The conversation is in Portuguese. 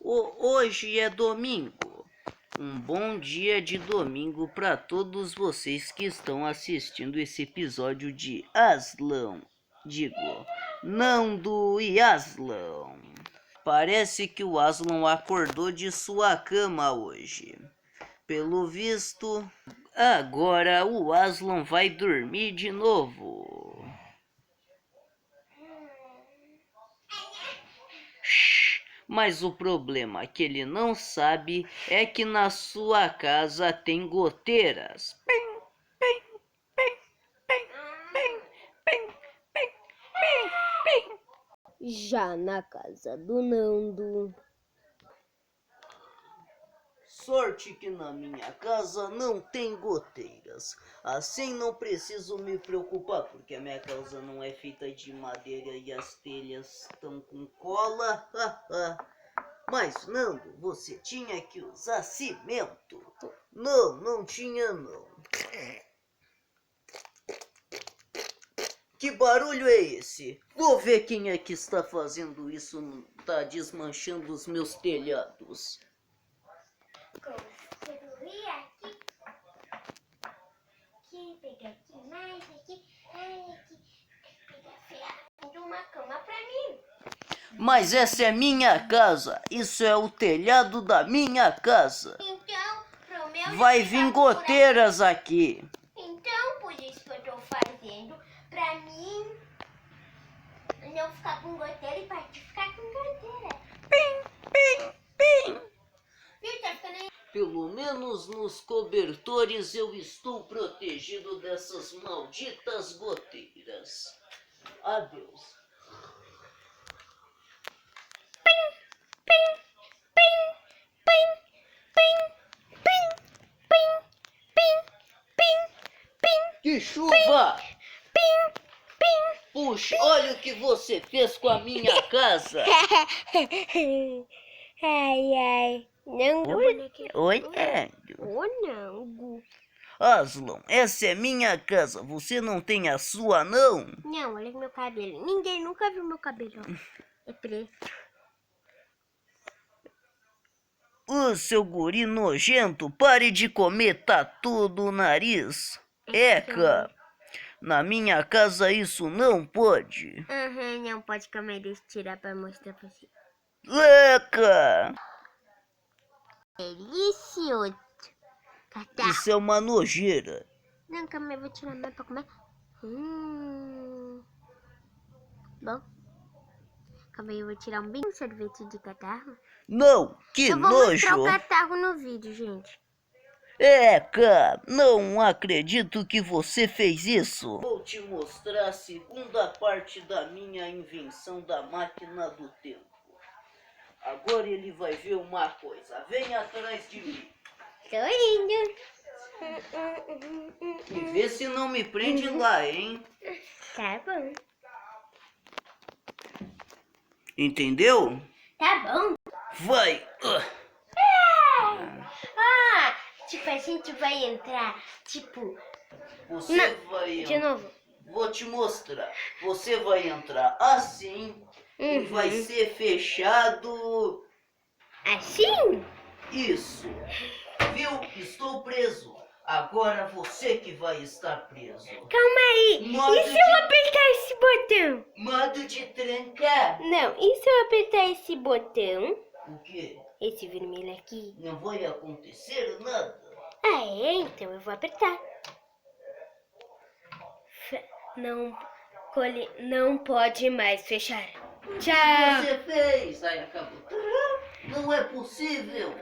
Hoje é domingo. Um bom dia de domingo para todos vocês que estão assistindo esse episódio de Aslão. Nando e Aslão. Parece que o Aslão acordou de sua cama hoje. Pelo visto, agora o Aslão vai dormir de novo. Mas o problema que ele não sabe é que na sua casa tem goteiras. Já na casa do Nando. Sorte que na minha casa não tem goteiras. Assim não preciso me preocupar, porque a minha casa não é feita de madeira e as telhas estão com cola. Mas, Nando, você tinha que usar cimento. Não tinha não. Que barulho é esse? Vou ver quem é que está fazendo isso, tá desmanchando os meus telhados. Construir aqui, pegar aqui mais, aqui, pegar ferro de uma cama pra mim. Mas essa é minha casa, isso é o telhado da minha casa. Então, pro meu Vai vir goteiras aqui. Então, por isso que eu tô fazendo, pra mim não ficar com goteira e pra te ficar com goteira. Viu, tá ficando aí? Pelo menos nos cobertores eu estou protegido dessas malditas goteiras. Adeus. Que chuva! Puxa, olha o que você fez com a minha casa. Ai, Nango. Oi, Nando. Ô, Nango. Aslão, essa é minha casa. Você não tem a sua, não? Não, olha meu cabelo. Ninguém nunca viu meu cabelo. É preto. Ô, seu guri nojento, pare de comer tatu do nariz. Eca, na minha casa isso não pode. Não pode comer. Deixa eu tirar pra mostrar pra você. Eca, Delicioso. Catar. isso é uma nojeira. Não, calma, eu vou tirar mais pra comer. Bom. Calma aí, eu vou tirar um bem sorvete de catarro. Não, que Eu vou mostrar o nojo. catarro no vídeo, gente. Eca, não acredito que você fez isso. Vou te mostrar a segunda parte da minha invenção da máquina do tempo. Agora ele vai ver uma coisa. Vem atrás de mim. Tô indo. E vê se não me prende lá, hein? Tá bom. Entendeu? Tá bom. Vai. Tipo, a gente vai entrar, tipo... Você Não, vai... de novo. Vou te mostrar. Você vai entrar assim e vai ser fechado. Assim? Isso. Viu? Estou preso. Agora você que vai estar preso. Calma aí. Modo E se eu apertar esse botão? Modo de trancar. Não, e se eu apertar esse botão? O quê? Esse vermelho aqui. Não vai acontecer nada. Ah, é? Então eu vou apertar. Não pode mais fechar. O que Tchau. você fez? Aí acabou. Não é possível.